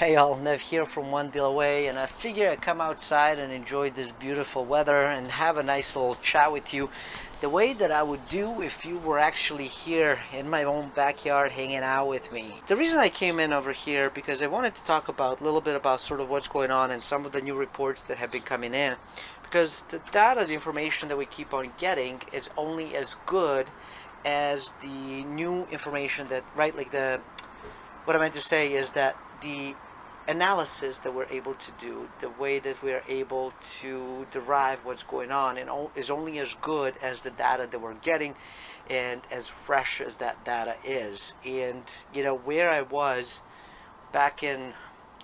Hey all, Nev here from One Deal Away, and I figure I'd come outside and enjoy this beautiful weather and have a nice little chat with you the way that I would do if you were actually here in my own backyard hanging out with me. The reason I came in over here because I wanted to talk about a little bit about sort of what's going on and some of the new reports that have been coming in, because the data, the information that we keep on getting is only as good as the new information that, right, like what I meant to say is that the analysis that we're able to do, the way that we're able to derive what's going on, and is only as good as the data that we're getting and as fresh as that data is. And where I was back in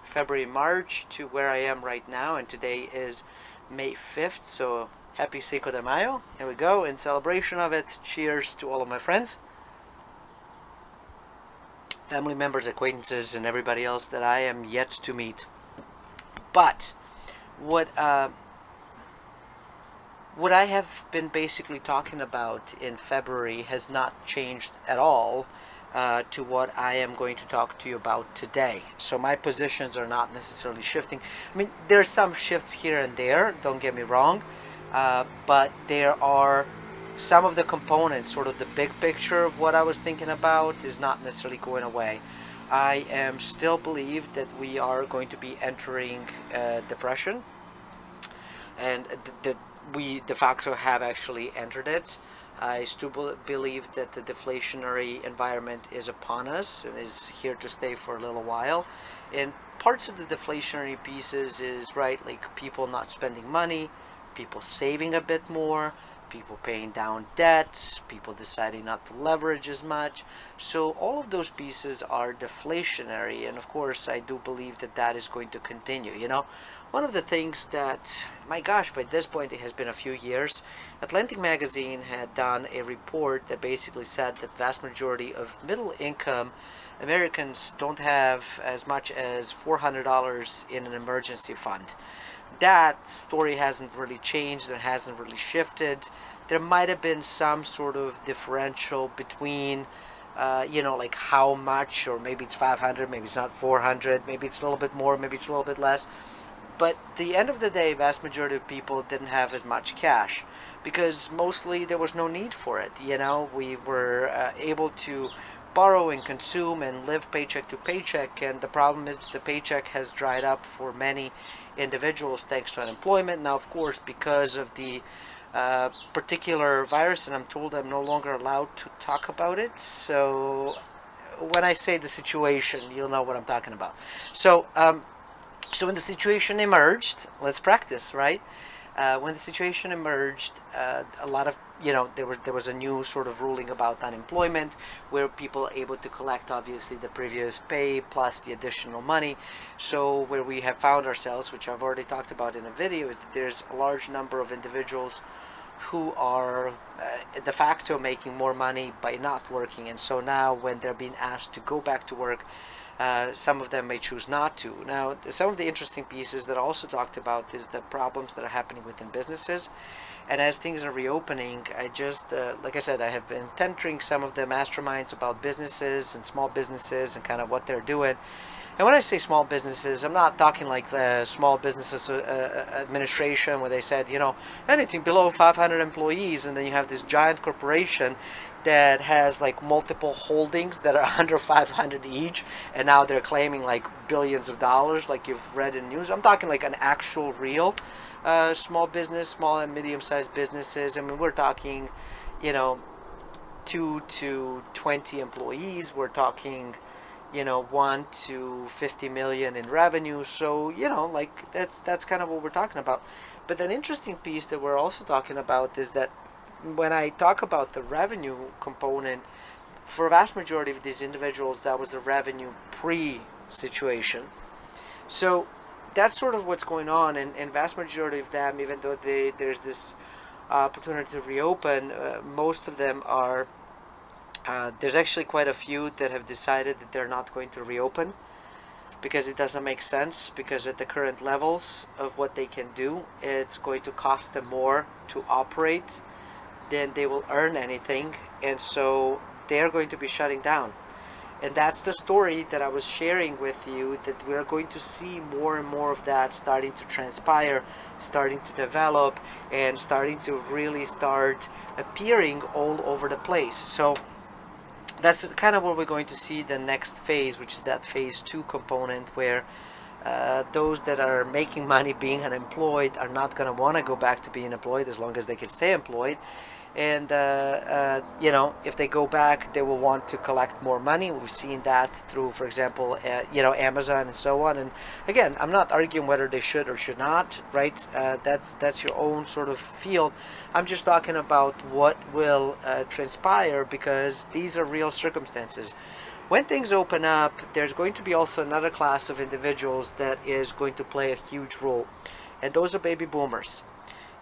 February, March to where I am right now, and today is May 5th, so happy Cinco de Mayo. Here we go, in celebration of it. Cheers to all of my friends, family members, acquaintances, and everybody else that I am yet to meet. But what what I have been basically talking about in February has not changed at all to what I am going to talk to you about today. So my positions are not necessarily shifting. I mean, there are some shifts here and there, don't get me wrong, but there are some of the components, sort of the big picture of what I was thinking about, is not necessarily going away. I am still believe that we are going to be entering depression, and that we de facto have actually entered it. I still believe that the deflationary environment is upon us and is here to stay for a little while. And parts of the deflationary pieces is, right, like people not spending money, people saving a bit more, people paying down debts, people deciding not to leverage as much. So all of those pieces are deflationary, and of course I do believe that that is going to continue. One of the things that, my gosh, by this point it has been a few years, Atlantic Magazine had done a report that basically said that vast majority of middle income Americans don't have as much as $400 in an emergency fund. That story hasn't really changed and hasn't really shifted. There might have been some sort of differential between like how much, or maybe it's 500, maybe it's not 400, maybe it's a little bit more, maybe it's a little bit less. But the end of the day, vast majority of people didn't have as much cash because mostly there was no need for it. We were able to borrow and consume and live paycheck to paycheck, and the problem is that the paycheck has dried up for many individuals thanks to unemployment. Now, of course, because of the particular virus, and I'm told I'm no longer allowed to talk about it, so when I say the situation, you'll know what I'm talking about. So when the situation emerged, let's practice, right? When the situation emerged, a lot of there was a new sort of ruling about unemployment, where people are able to collect obviously the previous pay plus the additional money. So where we have found ourselves, which I've already talked about in a video, is that there's a large number of individuals who are de facto making more money by not working, and so now when they're being asked to go back to work, some of them may choose not to. Now, some of the interesting pieces that I also talked about is the problems that are happening within businesses. And as things are reopening, I just, like I said, I have been entering some of the masterminds about businesses and small businesses and kind of what they're doing. And when I say small businesses, I'm not talking like the Small Business Administration, where they said, anything below 500 employees, and then you have this giant corporation that has like multiple holdings that are under 500 each, and now they're claiming like billions of dollars, like you've read in news. I'm talking like an actual real small business, small and medium-sized businesses. I mean, we're talking, 2 to 20 employees. We're talking 1 to 50 million in revenue. So like that's kind of what we're talking about. But an interesting piece that we're also talking about is that when I talk about the revenue component, for a vast majority of these individuals, that was the revenue pre-situation. So that's sort of what's going on, and vast majority of them, even though there's this opportunity to reopen, most of them are there's actually quite a few that have decided that they're not going to reopen because it doesn't make sense, because at the current levels of what they can do, it's going to cost them more to operate than they will earn anything, and so they're going to be shutting down. And that's the story that I was sharing with you, that we're going to see more and more of that starting to transpire, starting to develop, and starting to really start appearing all over the place. So that's kind of what we're going to see the next phase, which is that phase 2 component, where those that are making money being unemployed are not going to want to go back to being employed as long as they can stay employed. And if they go back, they will want to collect more money. We've seen that through, for example, Amazon and so on. And again, I'm not arguing whether they should or should not, right? That's your own sort of field. I'm just talking about what will transpire, because these are real circumstances. When things open up, there's going to be also another class of individuals that is going to play a huge role, and those are baby boomers.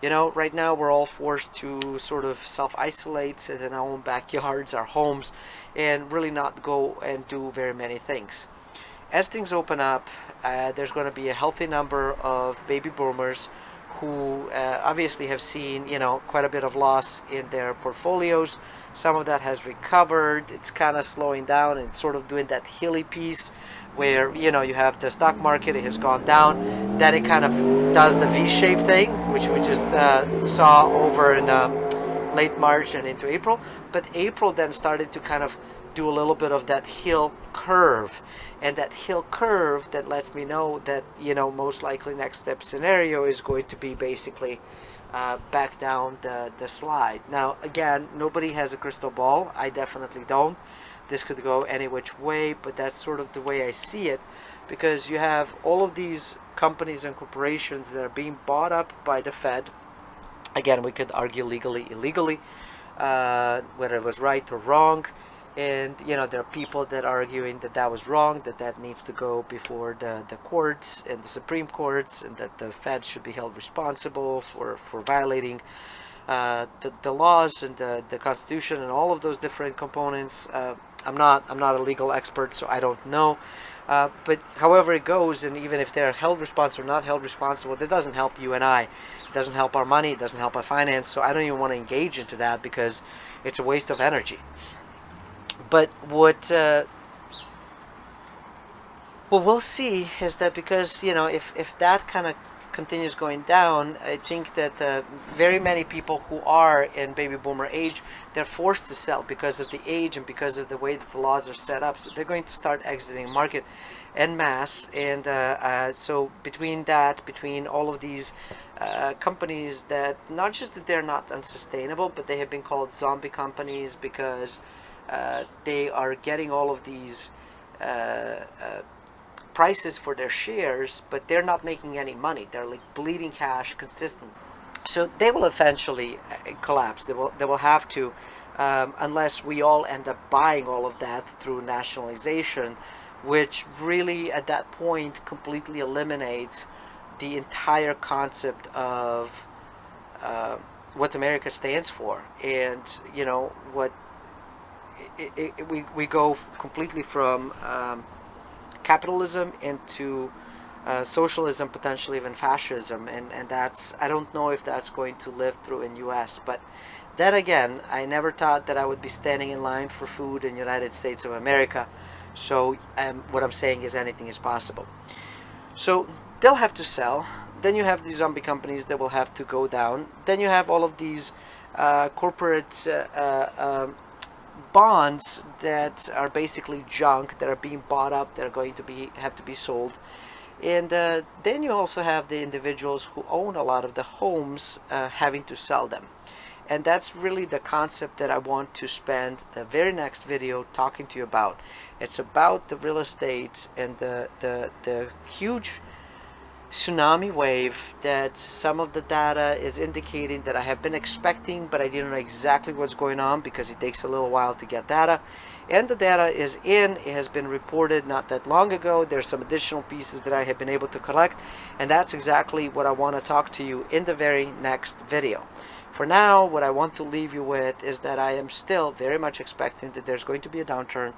Right now we're all forced to sort of self-isolate in our own backyards, our homes, and really not go and do very many things. As things open up, there's going to be a healthy number of baby boomers who obviously have seen, quite a bit of loss in their portfolios. Some of that has recovered. It's kind of slowing down and sort of doing that hilly piece where, you have the stock market, it has gone down. Then it kind of does the V-shaped thing, which we just saw over in late March and into April. But April then started to kind of do a little bit of that hill curve. And that hill curve that lets me know that, most likely next step scenario is going to be basically back down the slide. Now, again, nobody has a crystal ball. I definitely don't. This could go any which way, but that's sort of the way I see it, because you have all of these companies and corporations that are being bought up by the Fed. Again, we could argue legally, illegally, whether it was right or wrong. And, there are people that are arguing that that was wrong, that needs to go before the courts and the Supreme Courts, and that the Fed should be held responsible for violating the laws and the Constitution and all of those different components. I'm not a legal expert, so I don't know. But however it goes, and even if they're held responsible or not held responsible, that doesn't help you and I. It doesn't help our money. It doesn't help our finance. So I don't even want to engage into that, because it's a waste of energy. But what we'll see is that, because if that kind of continues going down, I think that very many people who are in baby boomer age, they're forced to sell because of the age and because of the way that the laws are set up. So they're going to start exiting the market en masse. And so between all of these companies, that not just that they're not unsustainable, but they have been called zombie companies, because they are getting all of these prices for their shares, but they're not making any money. They're like bleeding cash consistently. So they will eventually collapse. They will have to, unless we all end up buying all of that through nationalization, which really at that point completely eliminates the entire concept of what America stands for. And what we go completely from capitalism into socialism, potentially even fascism, and that's, I don't know if that's going to live through in US. But then again, I never thought that I would be standing in line for food in United States of America. So what I'm saying is anything is possible. So they'll have to sell. Then you have these zombie companies that will have to go down. Then you have all of these corporate bonds that are basically junk, that are being bought up, that are going to have to be sold. And then you also have the individuals who own a lot of the homes having to sell them. And that's really the concept that I want to spend the very next video talking to you about. It's about the real estate and the huge tsunami wave that some of the data is indicating that I have been expecting, but I didn't know exactly what's going on, because it takes a little while to get data. And the data is in. It has been reported not that long ago. There's some additional pieces that I have been able to collect, and that's exactly what I want to talk to you in the very next video. For now, what I want to leave you with is that I am still very much expecting that there's going to be a downturn.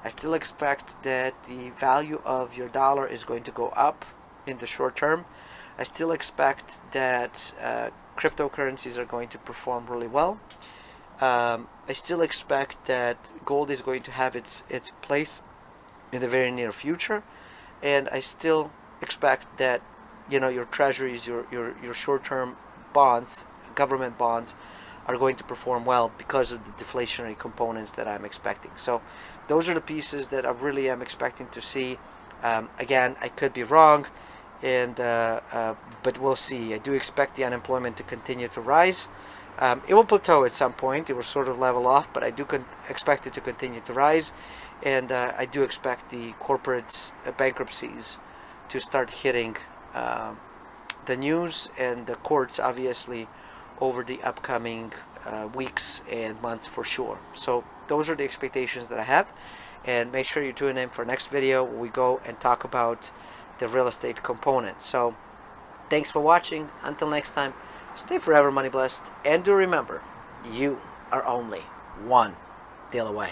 I still expect that the value of your dollar is going to go up in the short term. I still expect that cryptocurrencies are going to perform really well. I still expect that gold is going to have its place in the very near future, and I still expect that your treasuries, your short-term bonds, government bonds, are going to perform well because of the deflationary components that I'm expecting. So those are the pieces that I really am expecting to see. Again, I could be wrong, and but we'll see. I do expect the unemployment to continue to rise. It will plateau at some point. It will sort of level off, but I do expect it to continue to rise, and I do expect the corporates' bankruptcies to start hitting the news and the courts, obviously, over the upcoming weeks and months for sure. So those are the expectations that I have, and make sure you tune in for next video where we go and talk about the real estate component. So thanks for watching. Until next time, stay forever money blessed, and do remember, you are only one deal away.